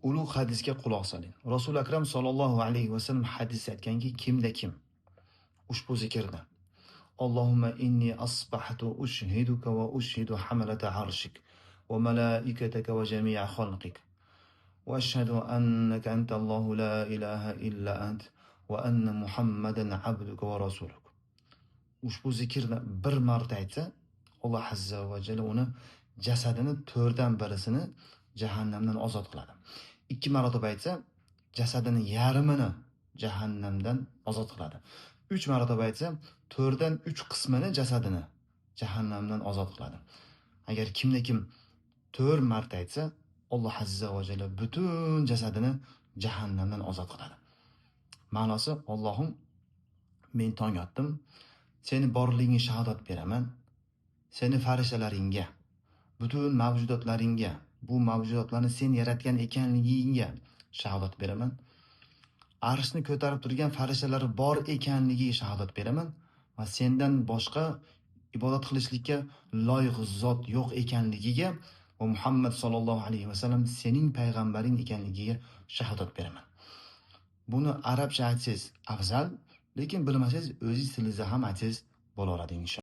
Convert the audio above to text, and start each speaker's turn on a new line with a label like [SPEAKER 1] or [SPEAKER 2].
[SPEAKER 1] ulug' hadisga quloq soling. Rasul akram sollallohu alayhi vasallam hadis aytganki, kimda kim ushbu zikrni Allohumma inni asbahtu ushhiduka va ushhidu hamalata arshik va malaikataka va jami'a khalqik va ashhadu annaka antallohu la ilaha illa ant va anna Muhammadan abduka va rasuluk. Ushbu zikrni bir marta aytsa, Alloh azza va jalla uni jasadini 4dan birisini jahannamdan ozod qiladi. 2 marotaba aytsa, jasadini yarmini jahannamdan ozod qiladi. 3 marotaba aytsa, 4dan 3 qismini jasadini jahannamdan ozod qiladi. Agar kimda kim 4 marta aytsa, Alloh azza va jalla butun jasadini jahannamdan ozod qiladi. Ma'nosi: Allohim, men tong otdim, seni borligingga shahodat beraman. Seni farishtalaringga, butun mavjudotlaringga, bu mavjudotlarni sen yaratgan ekanligingga shahodat beraman. Arshni ko'tarib turgan farishtalari bor ekanligiga shahodat beraman va sendan boshqa ibodat qilishlikka loyiq zot yo'q ekanligiga va Muhammad sallallohu alayhi vasallam sening payg'ambaring ekanligiga shahodat beraman. Buni arabcha aytsangiz afzal, lekin bilmasangiz o'zingiz tilingizda ham aytsangiz bo'laveradi inshaalloh.